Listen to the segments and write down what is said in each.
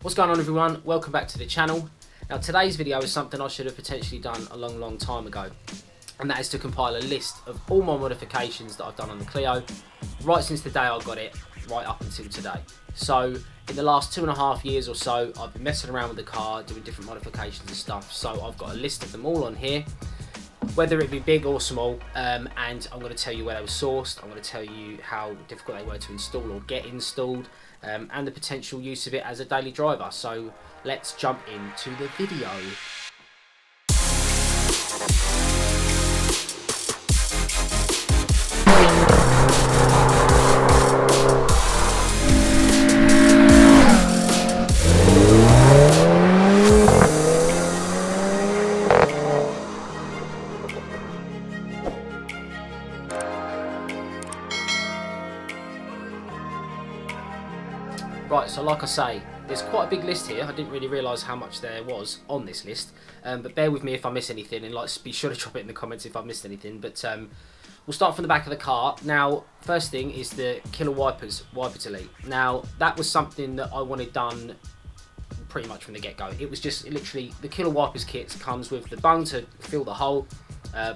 What's going on, everyone? Welcome back to the channel. Now today's video is something I should have potentially done a long time ago, and that is to compile a list of all my modifications that I've done on the Clio right since the day I got it right up until today. So in the last 2.5 years or so, I've been messing around with the car, doing different modifications and stuff. So I've got a list of them all on here, whether it be big or small, and I'm going to tell you where they were sourced. I'm going to tell you how difficult they were to install or get installed, and the potential use of it as a daily driver. So let's jump into the video. Right, so like I say, there's quite a big list here. I didn't really realise how much there was on this list, but bear with me if I miss anything, and be sure to drop it in the comments if I've missed anything. But we'll start from the back of the car. Now, first thing is the killer wipers, wiper delete. Now, that was something that I wanted done pretty much from the get-go. It was just literally the killer wipers kit comes with the bung to fill the hole,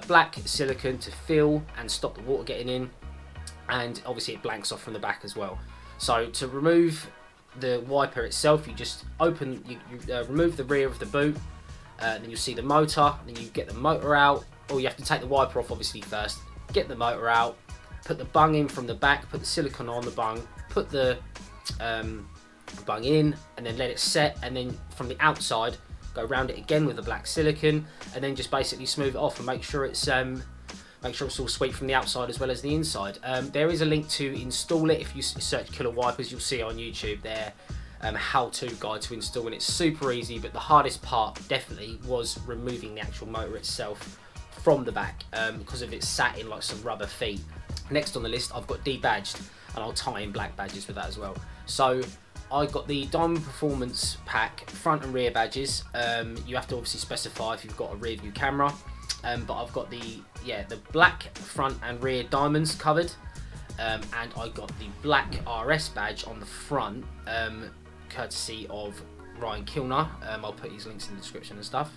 black silicone to fill and stop the water getting in, and obviously it blanks off from the back as well. So to remove the wiper itself, you just remove the rear of the boot, then you'll see the motor, then you get the motor out, or you have to take the wiper off obviously first, get the motor out, put the bung in from the back, put the silicone on the bung, put the bung in, and then let it set, and then from the outside go around it again with the black silicone, and then just basically smooth it off and make sure it's all sweet from the outside as well as the inside. There is a link to install it. If you search killer wipers, you'll see on YouTube there how-to guide to install, and it's super easy. But the hardest part definitely was removing the actual motor itself from the back, because of it sat in like some rubber feet. Next on the list, I've got debadged, and I'll tie in black badges with that as well. So I got the Diamond Performance Pack front and rear badges. You have to obviously specify if you've got a rear view camera. But I've got the black front and rear diamonds covered, and I got the black RS badge on the front, courtesy of Ryan Kilner. I'll put his links in the description and stuff.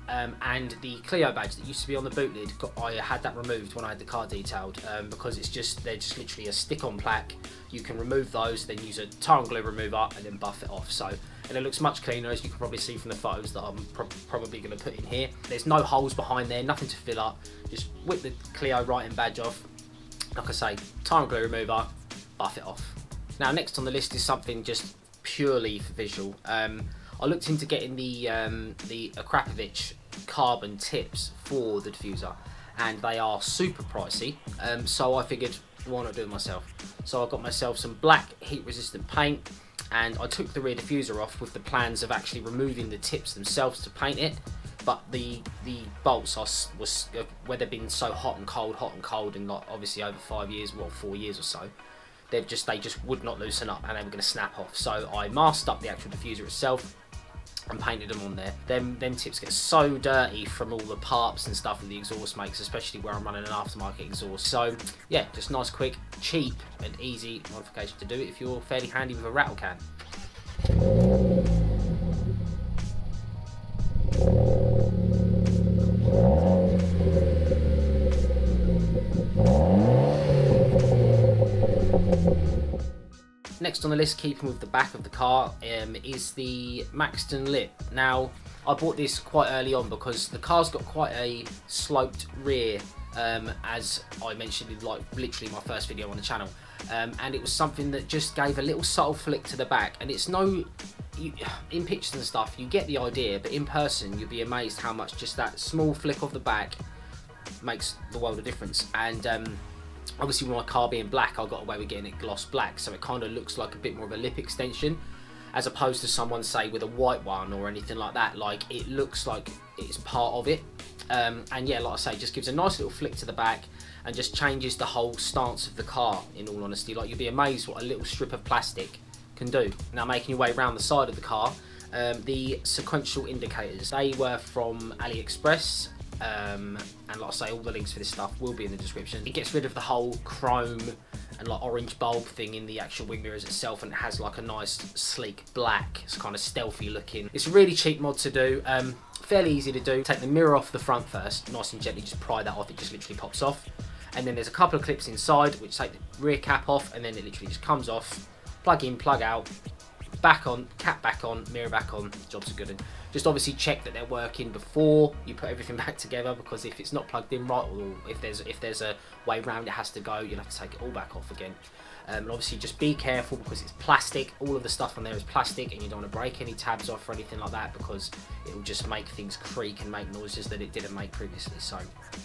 And the Clio badge that used to be on the boot lid, I had that removed when I had the car detailed, because they're just literally a stick-on plaque. You can remove those, then use a tar and glue remover, and then buff it off. And it looks much cleaner, as you can probably see from the photos that I'm probably going to put in here. There's no holes behind there, nothing to fill up. Just whip the Clio writing badge off. Like I say, tar and glue remover, buff it off. Now, next on the list is something just purely for visual. I looked into getting the Akrapovic carbon tips for the diffuser, and they are super pricey. So I figured, why not do it myself? So I got myself some black heat-resistant paint, and I took the rear diffuser off with the plans of actually removing the tips themselves to paint it. But the bolts where they've been so hot and cold, and like obviously over 5 years, well 4 years or so, they just would not loosen up, and they were going to snap off. So I masked up the actual diffuser itself and painted them on there. Them tips get so dirty from all the parts and stuff that the exhaust makes, especially where I'm running an aftermarket exhaust. So yeah, just nice, quick, cheap and easy modification to do it if you're fairly handy with a rattle can. Next on the list, keeping with the back of the car, is the Maxton lip. Now, I bought this quite early on because the car's got quite a sloped rear, as I mentioned in like literally my first video on the channel, and it was something that just gave a little subtle flick to the back. And it's in pictures and stuff you get the idea, but in person you'll be amazed how much just that small flick of the back makes the world of difference. And obviously with my car being black, I got away with getting it gloss black, so it kind of looks like a bit more of a lip extension, as opposed to someone say with a white one or anything like that. Like, it looks like it's part of it, and yeah, like I say, just gives a nice little flick to the back and just changes the whole stance of the car, in all honesty. Like, you'll be amazed what a little strip of plastic can do. Now, making your way around the side of the car, the sequential indicators, they were from AliExpress. And like I say, all the links for this stuff will be in the description. It gets rid of the whole chrome and like orange bulb thing in the actual wing mirrors itself, and it has like a nice sleek black, it's kind of stealthy looking. It's a really cheap mod to do, fairly easy to do. Take the mirror off the front first, nice and gently just pry that off, it just literally pops off. And then there's a couple of clips inside which take the rear cap off, and then it literally just comes off, plug in, plug out, back on, cap back on, mirror back on, jobs are good. And just obviously check that they're working before you put everything back together, because if it's not plugged in right, or if there's a way round it has to go, you'll have to take it all back off again. And obviously just be careful, because it's plastic, all of the stuff on there is plastic, and you don't want to break any tabs off or anything like that, because it will just make things creak and make noises that it didn't make previously. So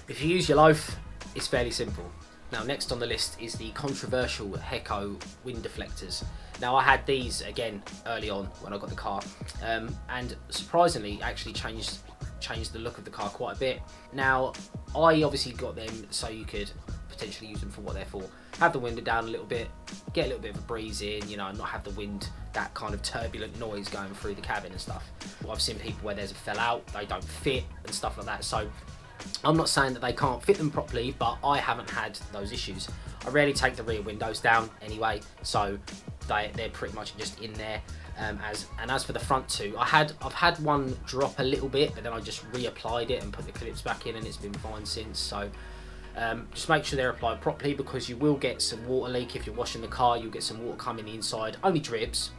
if you use your loaf, it's fairly simple. Now next on the list is the controversial Heko wind deflectors. Now I had these again early on when I got the car, and surprisingly actually changed the look of the car quite a bit. Now I obviously got them so you could potentially use them for what they're for. Have the window down a little bit, get a little bit of a breeze in, you know, not have the wind, that kind of turbulent noise going through the cabin and stuff. I've seen people where there's a fell out, they don't fit and stuff like that. So I'm not saying that they can't fit them properly, but I haven't had those issues. I rarely take the rear windows down anyway, so they're pretty much just in there. As for the front two, I've had one drop a little bit, but then I just reapplied it and put the clips back in, and it's been fine since. So just make sure they're applied properly, because you will get some water leak if you're washing the car. You'll get some water coming the inside, only dribs,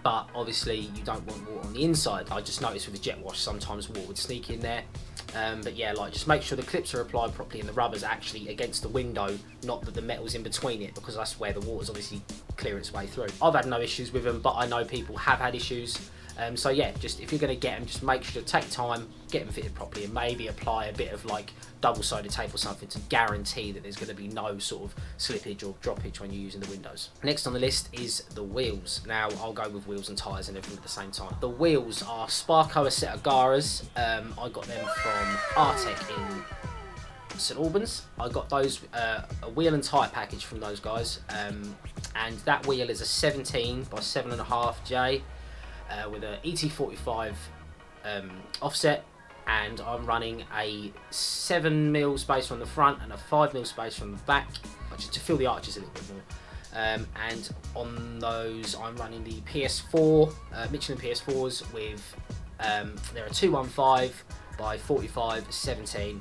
but obviously you don't want water on the inside. I just noticed with the jet wash sometimes water would sneak in there. But yeah, like just make sure the clips are applied properly and the rubber's actually against the window, not that the metal's in between it, because that's where the water's obviously clear its way through. I've had no issues with them, but I know people have had issues. So yeah, just if you're going to get them, just make sure to take time, get them fitted properly, and maybe apply a bit of like double-sided tape or something to guarantee that there's going to be no sort of slippage or droppage when you're using the windows. Next on the list is the wheels. Now I'll go with wheels and tyres and everything at the same time. The wheels are Sparco assetto garas. I got them from Airtec in St Albans. I got those a wheel and tyre package from those guys, and that wheel is a 17 by 7.5 J. With a ET45 offset, and I'm running a 7mm spacer on the front and a 5mm spacer on the back, just to fill the arches a little bit more. And on those I'm running the PS4, Michilin PS4s with, they're a 215 by 45 17,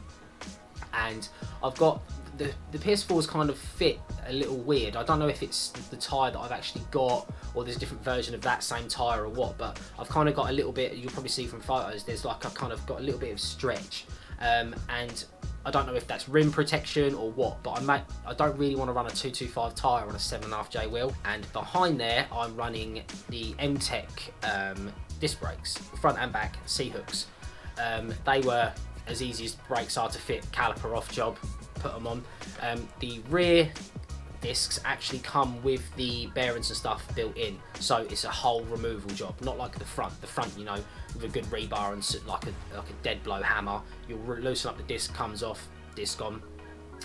and I've got the PS4s kind of fit a little weird. I don't know if it's the tyre that I've actually got, or there's a different version of that same tyre or what, but I've kind of got a little bit, you'll probably see from photos, there's like I've kind of got a little bit of stretch, and I don't know if that's rim protection or what, but I don't really want to run a 225 tyre on a 7.5 J wheel. And behind there I'm running the Mtec disc brakes, front and back C-hooks. They were as easy as brakes are to fit, caliper off job, put them on. The rear discs actually come with the bearings and stuff built in, so it's a whole removal job, not like the front, you know, with a good rebar and like a dead blow hammer, you'll loosen up the disc, comes off, disc on,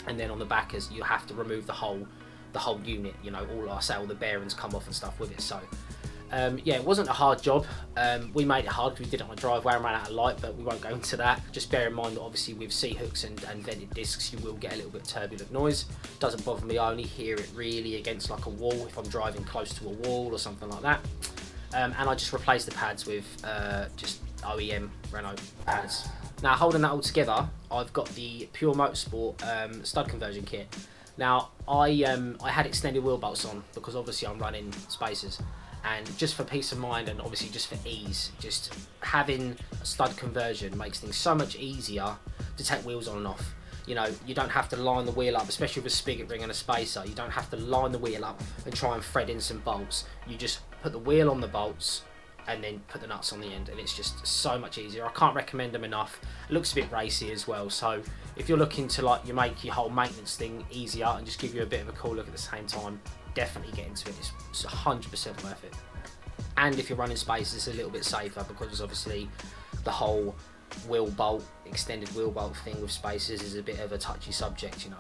and then on the back is you have to remove the whole unit, you know, all the bearings come off and stuff with it. So yeah, it wasn't a hard job. We made it hard because we did it on a driveway and ran out of light, but we won't go into that. Just bear in mind that obviously with C-hooks and vented discs you will get a little bit of turbulent noise. Doesn't bother me, I only hear it really against like a wall, if I'm driving close to a wall or something like that. And I just replaced the pads with just OEM Renault pads. Now holding that all together, I've got the Pure Motorsport stud conversion kit. Now I had extended wheel bolts on because obviously I'm running spacers. And just for peace of mind and obviously just for ease, just having a stud conversion makes things so much easier to take wheels on and off. You know, you don't have to line the wheel up, especially with a spigot ring and a spacer. You don't have to line the wheel up and try and thread in some bolts. You just put the wheel on the bolts and then put the nuts on the end, and it's just so much easier. I can't recommend them enough. It looks a bit racy as well, so if you're looking to like you make your whole maintenance thing easier and just give you a bit of a cool look at the same time, definitely get into it. It's 100% worth it. And if you're running spacers, it's a little bit safer because obviously the whole wheel bolt, extended wheel bolt thing with spacers is a bit of a touchy subject, you know.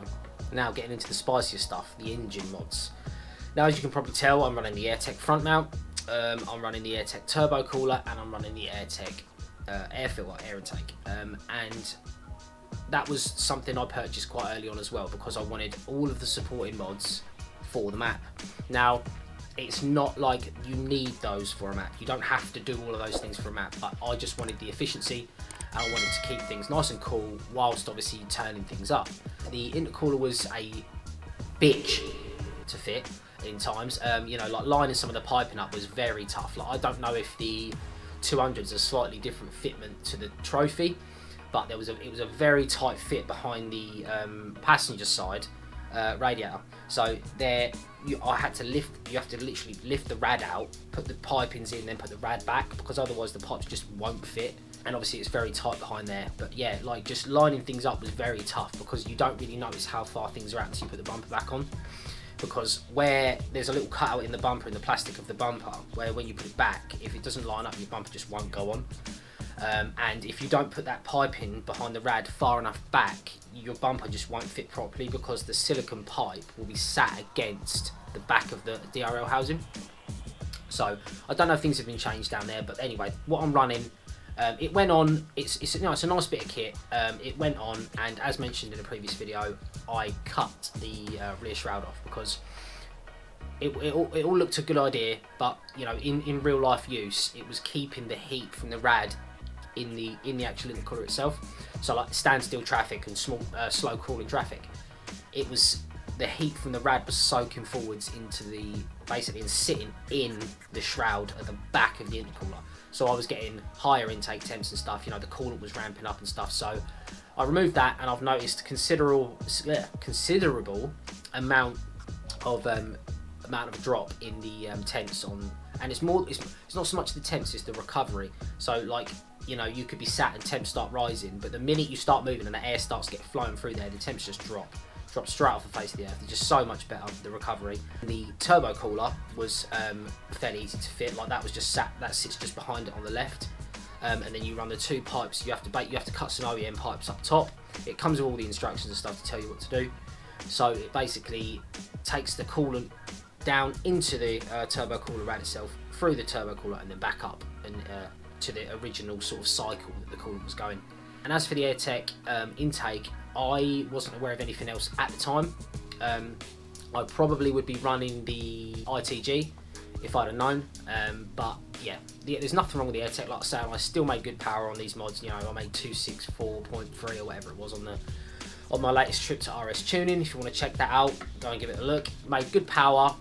Now getting into the spicier stuff, the engine mods. Now as you can probably tell, I'm running the Airtec front mount, I'm running the Airtec turbo cooler, and I'm running the Airtec air filter, air intake. And that was something I purchased quite early on as well because I wanted all of the supporting mods for the map. Now, it's not like you need those for a map. You don't have to do all of those things for a map, but I just wanted the efficiency. I wanted to keep things nice and cool whilst obviously turning things up. The intercooler was a bitch to fit in times. You know, like lining some of the piping up was very tough. Like, I don't know if the 200's a slightly different fitment to the trophy, but it was a very tight fit behind the passenger side radiator. So there, I had to lift. You have to literally lift the rad out, put the pipings in, then put the rad back, because otherwise the pipes just won't fit. And obviously it's very tight behind there. But yeah, like just lining things up was very tough, because you don't really notice how far things are at until you put the bumper back on. Because where there's a little cutout in the bumper, in the plastic of the bumper, where when you put it back, if it doesn't line up, your bumper just won't go on. And if you don't put that pipe in behind the rad far enough back, your bumper just won't fit properly, because the silicone pipe will be sat against the back of the DRL housing. So I don't know if things have been changed down there, but anyway, what I'm running, it went on. It's you know, it's a nice bit of kit. It went on, and as mentioned in a previous video, I cut the rear shroud off, because it all looked a good idea, but you know, in real life use, it was keeping the heat from the rad in the actual intercooler itself. So like standstill traffic and slow crawling traffic, it was, the heat from the rad was soaking forwards into the, basically, and sitting in the shroud at the back of the intercooler. So I was getting higher intake temps and stuff, you know, the coolant was ramping up and stuff. So I removed that, and I've noticed considerable amount of drop in the temps on, and it's not so much the temps, it's the recovery. So like, you know, you could be sat and temps start rising, but the minute you start moving and the air starts to get flowing through there, the temps just drop straight off the face of the earth. It's just so much better, the recovery. The turbo cooler was fairly easy to fit. Like that was just that sits just behind it on the left, and then you run the two pipes. You have to cut some OEM pipes up top. It comes with all the instructions and stuff to tell you what to do. So it basically takes the coolant down into the turbo cooler rad itself, through the turbo cooler, and then back up and to the original sort of cycle that the coolant was going. And as for the Airtec intake, I wasn't aware of anything else at the time. I probably would be running the ITG if I'd have known, but yeah, there's nothing wrong with the Airtec. Like I say, I still made good power on these mods. You know, I made 264.3 or whatever it was on my latest trip to RS Tuning. If you want to check that out, go and give it a look. Made good power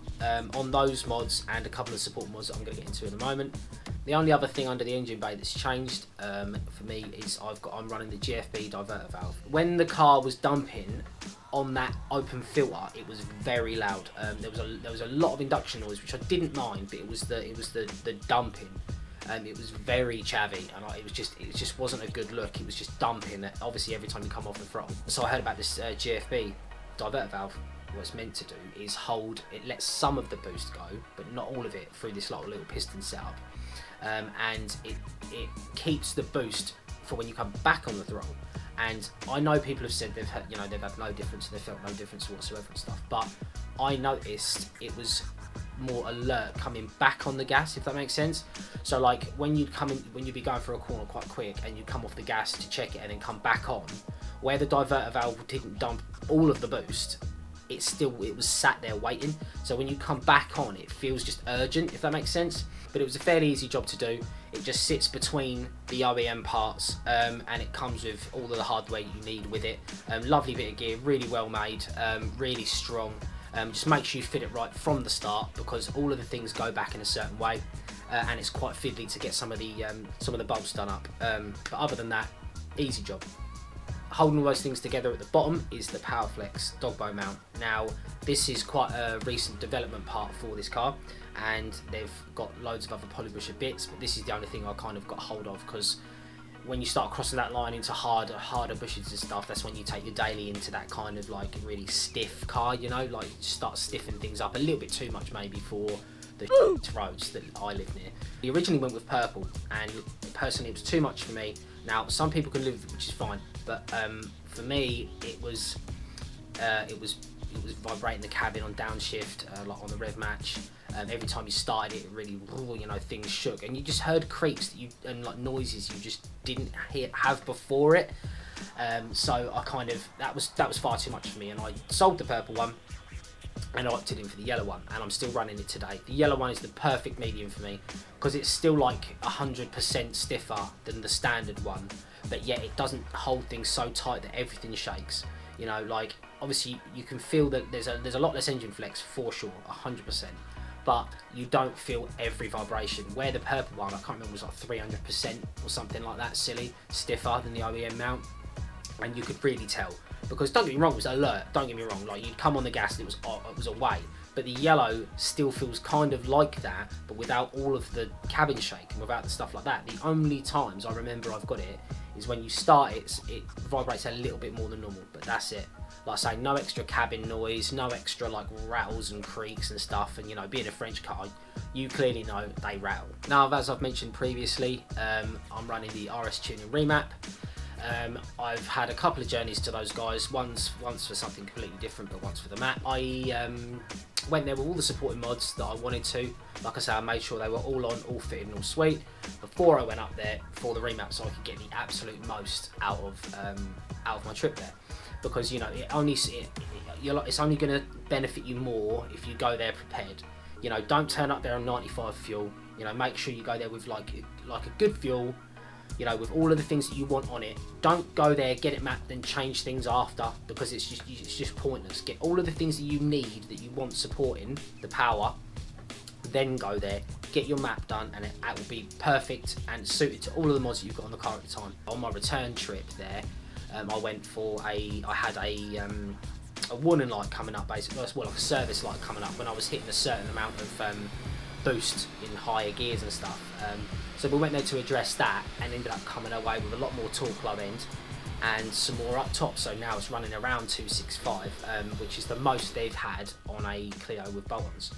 on those mods and a couple of support mods that I'm going to get into in a moment. The only other thing under the engine bay that's changed for me is I'm running the GFB diverter valve. When the car was dumping on that open filter, it was very loud. There was a lot of induction noise, which I didn't mind, but it was the dumping. It was very chavvy, and it just wasn't a good look. It was just dumping, obviously, every time you come off the throttle. So I heard about this GFB diverter valve. What it's meant to do is it lets some of the boost go, but not all of it, through this little piston setup. And it keeps the boost for when you come back on the throttle. And I know people have said they've had no difference, and they felt no difference whatsoever and stuff, but I noticed it was more alert coming back on the gas, if that makes sense. So like when you'd be going for a corner quite quick and you come off the gas to check it and then come back on, where the diverter valve didn't dump all of the boost, it was sat there waiting. So when you come back on, it feels just urgent, if that makes sense. But it was a fairly easy job to do. It just sits between the OEM parts, and it comes with all of the hardware you need with it. Lovely bit of gear, really well made, really strong. Just make sure you fit it right from the start, because all of the things go back in a certain way, and it's quite fiddly to get some of the bolts done up. But other than that, easy job. Holding all those things together at the bottom is the Powerflex Dogbone mount. Now, this is quite a recent development part for this car, and they've got loads of other polybusher bits, but this is the only thing I kind of got hold of, because when you start crossing that line into harder bushes and stuff, that's when you take your daily into that kind of like really stiff car, you know, like start stiffening things up a little bit too much maybe for the roads that I live near. We originally went with purple, and personally it was too much for me. Now some people can live with it, which is fine, but for me it was vibrating the cabin on downshift, like on the rev match. Every time you started it, really, you know, things shook, and you just heard creaks and like noises you just didn't have before it. So I kind of that was far too much for me, and I sold the purple one. and I opted in for the yellow one, and I'm still running it today. The yellow one is the perfect medium for me because it's still like 100% stiffer than the standard one, but yet it doesn't hold things so tight that everything shakes. You know, like obviously you can feel that there's a lot less engine flex for sure, 100%, but you don't feel every vibration. Where the purple one, I can't remember, was like 300% or something like that, silly, stiffer than the OEM mount, and you could really tell. Because don't get me wrong, it was alert, don't get me wrong, like you'd come on the gas and it was away, but the yellow still feels kind of like that, but without all of the cabin shake and without the stuff like that. The only times I remember I've got it is when you start it vibrates a little bit more than normal, but that's it. Like I say, no extra cabin noise, no extra like rattles and creaks and stuff, and you know, being a French car, you clearly know they rattle. Now, as I've mentioned previously, I'm running the RS Tuning Remap. I've had a couple of journeys to those guys, once for something completely different, but once for the map. I went there with all the supporting mods that I wanted to. Like I say, I made sure they were all on, all fitted and all sweet before I went up there for the remap, so I could get the absolute most out of my trip there. Because you know, it's only going to benefit you more if you go there prepared. You know, don't turn up there on 95 fuel. You know, make sure you go there with like a good fuel. You know, with all of the things that you want on it. Don't go there, get it mapped, then change things after, because it's just pointless. Get all of the things that you need, that you want supporting the power, then go there, get your map done, and it will be perfect and suited to all of the mods that you've got on the car at the time. On my return trip there, I went for I had a warning light coming up, basically, well, like a service light coming up when I was hitting a certain amount of boost in higher gears and stuff. So we went there to address that and ended up coming away with a lot more torque low end and some more up top. So now it's running around 265, which is the most they've had on a Clio with bolt-ons.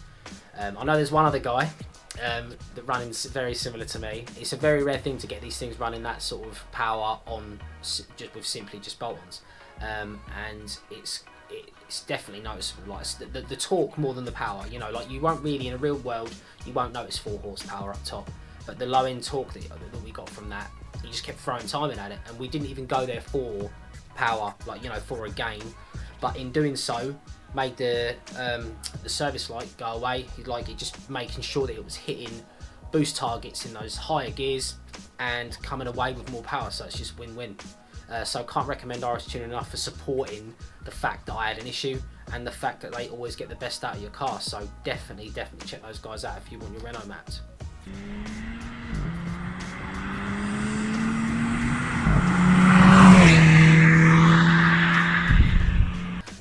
I know there's one other guy that running very similar to me. It's a very rare thing to get these things running that sort of power on just with simply just bolt-ons, and it's definitely noticeable. Like the torque more than the power. You know, like you won't really in a real world, you won't notice 4 horsepower up top, but the low end torque that we got from that, you just kept throwing timing at it, and we didn't even go there for power, like, you know, for a gain, but in doing so made the service light go away. Like it just making sure that it was hitting boost targets in those higher gears and coming away with more power. So it's just win-win. So can't recommend RS Tuning enough for supporting the fact that I had an issue and the fact that they always get the best out of your car. So definitely check those guys out if you want your Renault mapped.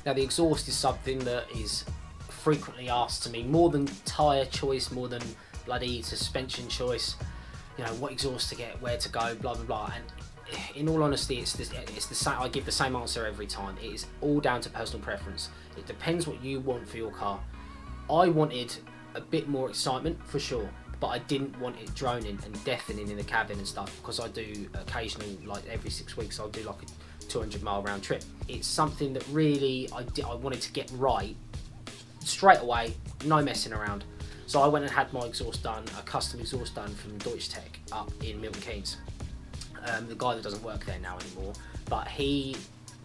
Now the exhaust is something that is frequently asked to me, more than tyre choice, more than bloody suspension choice. You know, what exhaust to get, where to go, blah blah blah. And in all honesty, it's the same. I give the same answer every time. It is all down to personal preference. It depends what you want for your car. I wanted a bit more excitement for sure, but I didn't want it droning and deafening in the cabin and stuff, because I do occasionally, like every 6 weeks, I'll do like a 200-mile round trip. It's something that really I wanted to get right straight away, no messing around. So I went and had my exhaust done, a custom exhaust done from Deutschtech up in Milton Keynes. The guy that doesn't work there now anymore, but he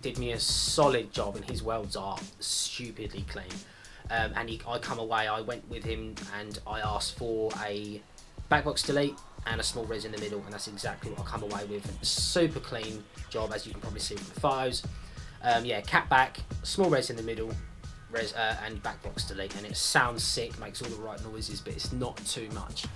did me a solid job, and his welds are stupidly clean. And I come away, I went with him and I asked for a back box delete and a small res in the middle, and that's exactly what I come away with. Super clean job, as you can probably see from the photos. Yeah, cap back, small res in the middle, res and back box delete, and it sounds sick, makes all the right noises, but it's not too much.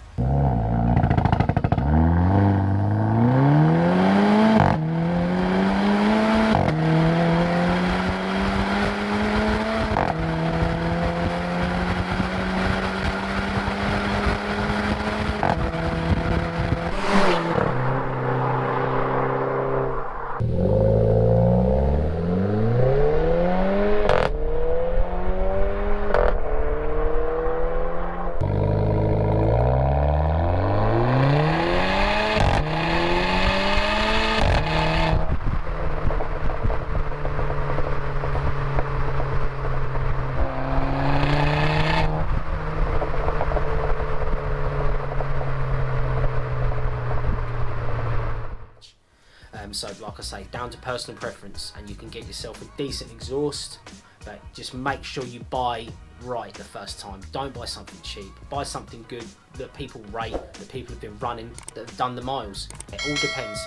So like I say, down to personal preference, and you can get yourself a decent exhaust, but just make sure you buy right the first time. Don't buy something cheap. Buy something good that people rate, that people have been running, that have done the miles. It all depends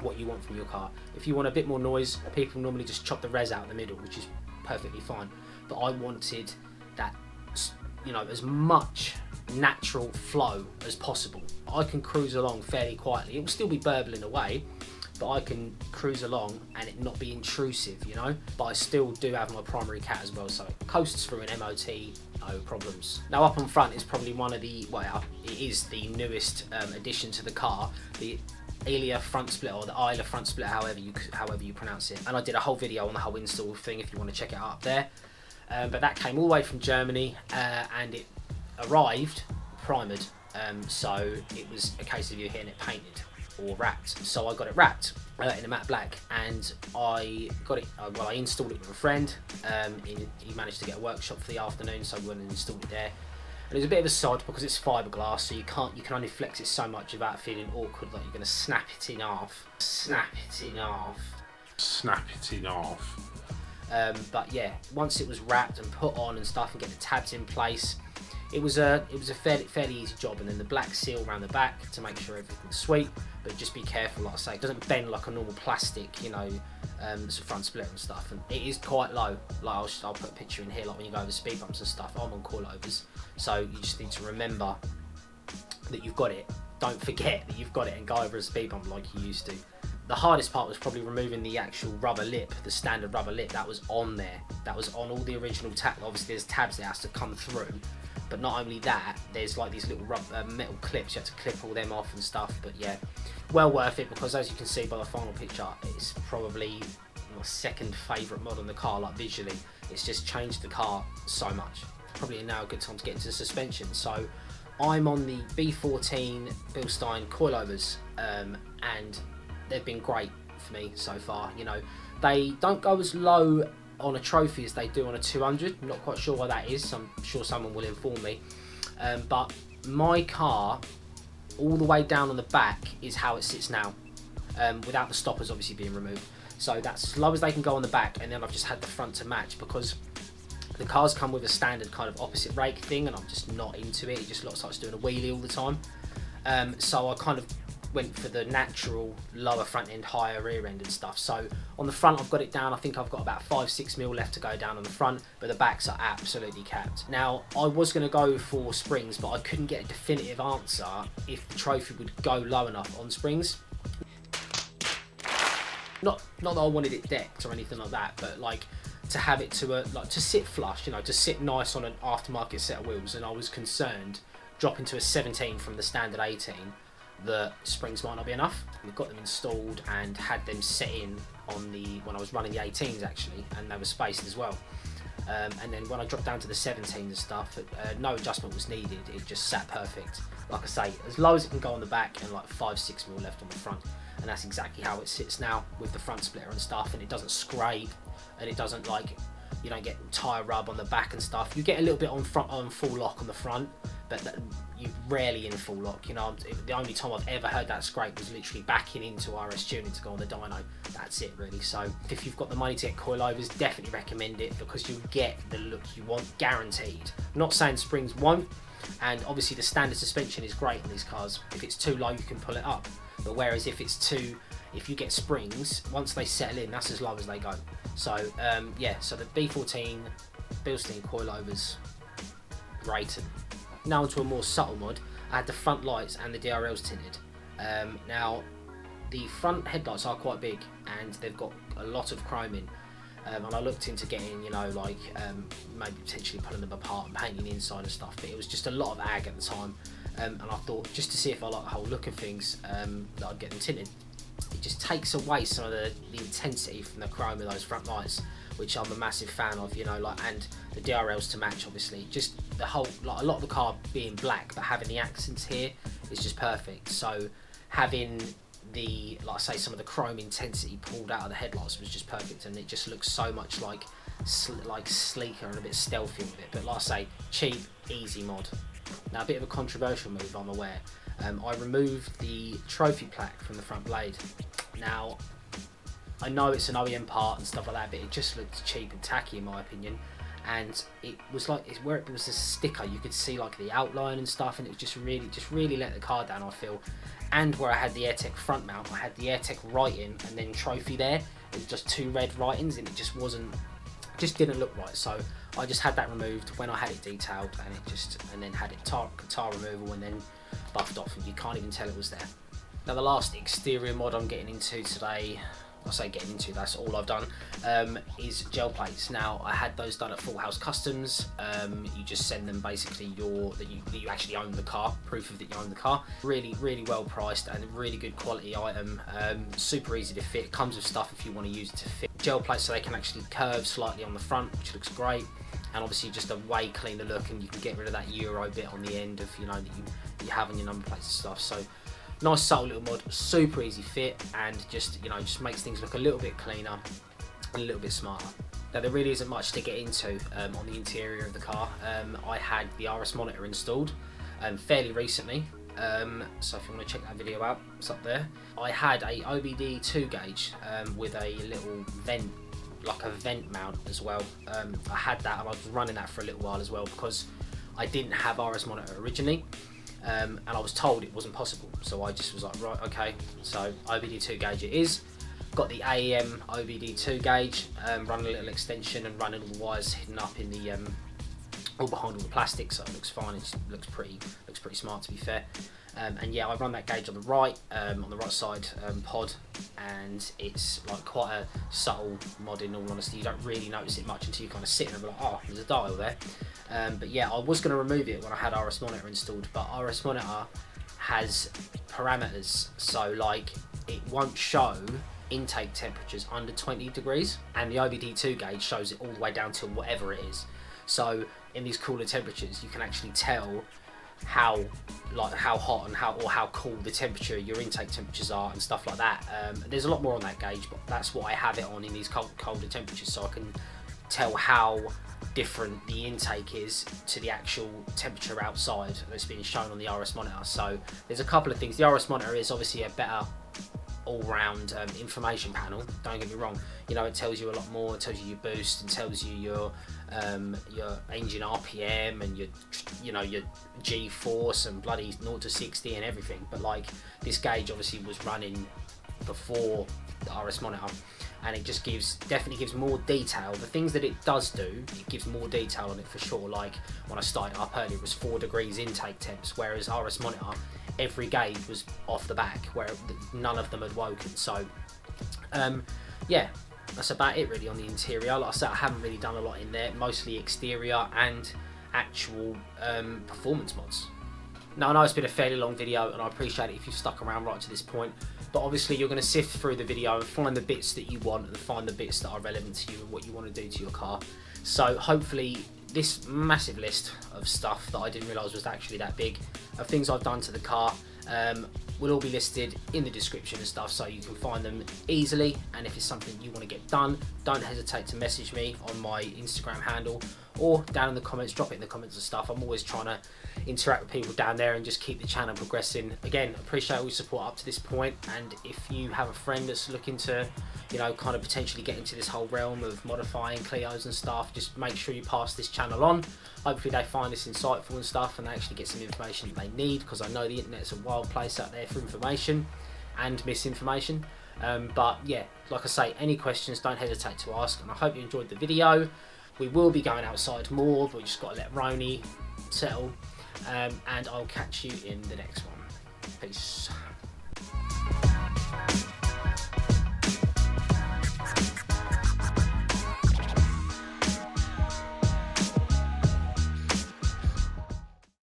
what you want from your car. If you want a bit more noise, people normally just chop the res out in the middle, which is perfectly fine. But I wanted that, you know, as much natural flow as possible. I can cruise along fairly quietly. It will still be burbling away, but I can cruise along and it not be intrusive, you know. But I still do have my primary cat as well, so it coasts through an MOT, no problems. Now up on front is probably one of the, well, it is the newest addition to the car, the Elia front split, or the Elia front split, however you pronounce it. And I did a whole video on the whole install thing if you want to check it out up there. But that came all the way from Germany and it arrived primered, so it was a case of you getting it painted or wrapped. So I got it wrapped in a matte black, and I got it, well, I installed it with a friend. He managed to get a workshop for the afternoon, so we went and installed it there. And it was a bit of a sod because it's fiberglass, so you can only flex it so much without feeling awkward, like you're going to snap it in half. Snap it in half. Snap it in half. But yeah, once it was wrapped and put on and stuff and get the tabs in place, it was a fairly easy job. And then the black seal around the back to make sure everything's sweet, but just be careful, like I say, it doesn't bend like a normal plastic, you know, it's a front splitter and stuff, and it is quite low. Like I'll put a picture in here, like when you go over speed bumps and stuff. I'm on coilovers, so you just need to remember that you've got it. Don't forget that you've got it and go over a speed bump like you used to. The hardest part was probably removing the actual rubber lip, the standard rubber lip that was on there. That was on all the original tab. Obviously there's tabs that has to come through, but not only that, there's like these little metal clips. You have to clip all them off and stuff. But yeah, well worth it, because as you can see by the final picture, it's probably my second favourite mod on the car. Like visually, it's just changed the car so much. Probably now a good time to get into the suspension. So I'm on the B14 Bilstein coilovers, and they've been great for me so far. You know, they don't go as low on a trophy as they do on a 200. I'm not quite sure why that is. I'm sure someone will inform me. But my car, all the way down on the back, is how it sits now, without the stoppers obviously being removed. So that's as low as they can go on the back, and then I've just had the front to match, because the cars come with a standard kind of opposite rake thing, and I'm just not into it. It just looks like it's doing a wheelie all the time. So I kind of went for the natural lower front end, higher rear end and stuff. So on the front I've got it down, I think I've got about 5-6 mil left to go down on the front, but the backs are absolutely capped. Now I was going to go for springs, but I couldn't get a definitive answer if the trophy would go low enough on springs. Not that I wanted it decked or anything like that, but like to have it to sit flush, you know, to sit nice on an aftermarket set of wheels. And I was concerned dropping to a 17 from the standard 18, the springs might not be enough. We've got them installed and had them set in on when I was running the 18s actually, and they were spaced as well. And then when I dropped down to the 17s and stuff, no adjustment was needed. It just sat perfect. Like I say, as low as it can go on the back, and like 5-6 mil left on the front. And that's exactly how it sits now with the front splitter and stuff. And it doesn't scrape, and it doesn't, like, you don't get tyre rub on the back and stuff. You get a little bit on full lock on the front, but you rarely in full lock. You know, the only time I've ever heard that scrape was literally backing into RS tuning to go on the dyno. That's it really. So if you've got the money to get coilovers, definitely recommend it, because you'll get the look you want, guaranteed. I'm not saying springs won't, and obviously the standard suspension is great in these cars. If it's too low, you can pull it up. But whereas if you get springs, once they settle in, that's as low as they go. So yeah, so the B14 Bilstein coilovers, rated. Now onto a more subtle mod. I had the front lights and the DRLs tinted. Now the front headlights are quite big, and they've got a lot of chrome in. And I looked into getting, you know, like maybe potentially pulling them apart and painting the inside and stuff, but it was just a lot of ag at the time. And I thought, just to see if I like the whole look of things, that I'd get them tinted. It just takes away some of the intensity from the chrome of those front lights, which I'm a massive fan of, you know, like, and the DRLs to match, obviously. Just the whole, like, a lot of the car being black, but having the accents here is just perfect. So having the, like I say, some of the chrome intensity pulled out of the headlights was just perfect, and it just looks so much like sleeker and a bit stealthy with it. But like I say, cheap, easy mod. Now a bit of a controversial move, I'm aware. I removed the trophy plaque from the front blade. Now I know it's an OEM part and stuff like that, but it just looked cheap and tacky in my opinion. and it was like where it was a sticker, you could see like the outline and stuff, and it was just really let the car down, I feel. And where I had the Airtec front mount, I had the Airtec writing and then trophy there. It was just 2 red writings, and it just didn't look right. So I just had that removed when I had it detailed, and then had it tar removal and then buffed off, and you can't even tell it was there. Now the last exterior mod I'm getting into today, I say getting into, that's all I've done, is gel plates. Now I had those done at Full House Customs. You just send them basically that you actually own the car, proof of that you own the car. Really well priced and a really good quality item. Super easy to fit, comes with stuff if you want to use it to fit. Gel plates so they can actually curve slightly on the front, which looks great, and obviously just a way cleaner look, and you can get rid of that Euro bit on the end of, you know, that you have on your number plates and stuff. So nice subtle little mod, super easy fit, and just, you know, just makes things look a little bit cleaner and a little bit smarter. Now there really isn't much to get into on the interior of the car. I had the RS monitor installed fairly recently, so if you want to check that video out, it's up there. I had a OBD II Gauge with a little vent, like a vent mount as well. I had that, and I was running that for a little while as well because I didn't have RS monitor originally. And I was told it wasn't possible, so I just was like, right, okay, so OBD II Gauge it is. Got the AEM OBD II Gauge, running a little extension and running all the wires hidden up in the all behind all the plastic, so it looks fine. It looks pretty smart, to be fair. And yeah, I run that gauge on the right side pod, and it's like quite a subtle mod, in all honesty. You don't really notice it much until you kind of sit there and be like, oh, there's a dial there. But yeah, I was going to remove it when I had RS monitor installed, but RS monitor has parameters, so like it won't show intake temperatures under 20 degrees, and the OBD II Gauge shows it all the way down to whatever it is. So in these cooler temperatures, you can actually tell how hot and how cool the temperature, your intake temperatures are and stuff like that. There's a lot more on that gauge, but that's what I have it on in these colder temperatures, so I can tell how different the intake is to the actual temperature outside that's being shown on the RS monitor. So there's a couple of things. The RS monitor is obviously a better all-round information panel, don't get me wrong. You know, it tells you a lot more. It tells you your boost, and tells you your engine RPM and your G-force and bloody 0 to 60 and everything. But like, this gauge obviously was running before the RS monitor, and it just definitely gives more detail. The things that it does do, it gives more detail on it for sure. Like when I started up earlier, it was 4 degrees intake temps, whereas RS monitor, every gauge was off the back, where none of them had woken. So yeah, that's about it really on the interior. Like I said, I haven't really done a lot in there, mostly exterior and actual performance mods. Now I know it's been a fairly long video, and I appreciate it if you've stuck around right to this point, but obviously you're going to sift through the video and find the bits that you want, and find the bits that are relevant to you and what you want to do to your car. So hopefully this massive list of stuff that I didn't realise was actually that big, of things I've done to the car, will all be listed in the description and stuff, so you can find them easily. And if it's something you want to get done, don't hesitate to message me on my Instagram handle, or down in the comments, drop it in the comments and stuff. I'm always trying to interact with people down there and just keep the channel progressing. Again, appreciate all your support up to this point, and if you have a friend that's looking to, you know, kind of potentially get into this whole realm of modifying Clios and stuff, just make sure you pass this channel on. Hopefully they find this insightful and stuff, and they actually get some information that they need, because I know the internet's a wild place out there for information and misinformation. But yeah, like I say, any questions, don't hesitate to ask, and I hope you enjoyed the video. We will be going outside more, but we just got to let Roni settle, and I'll catch you in the next one. Peace.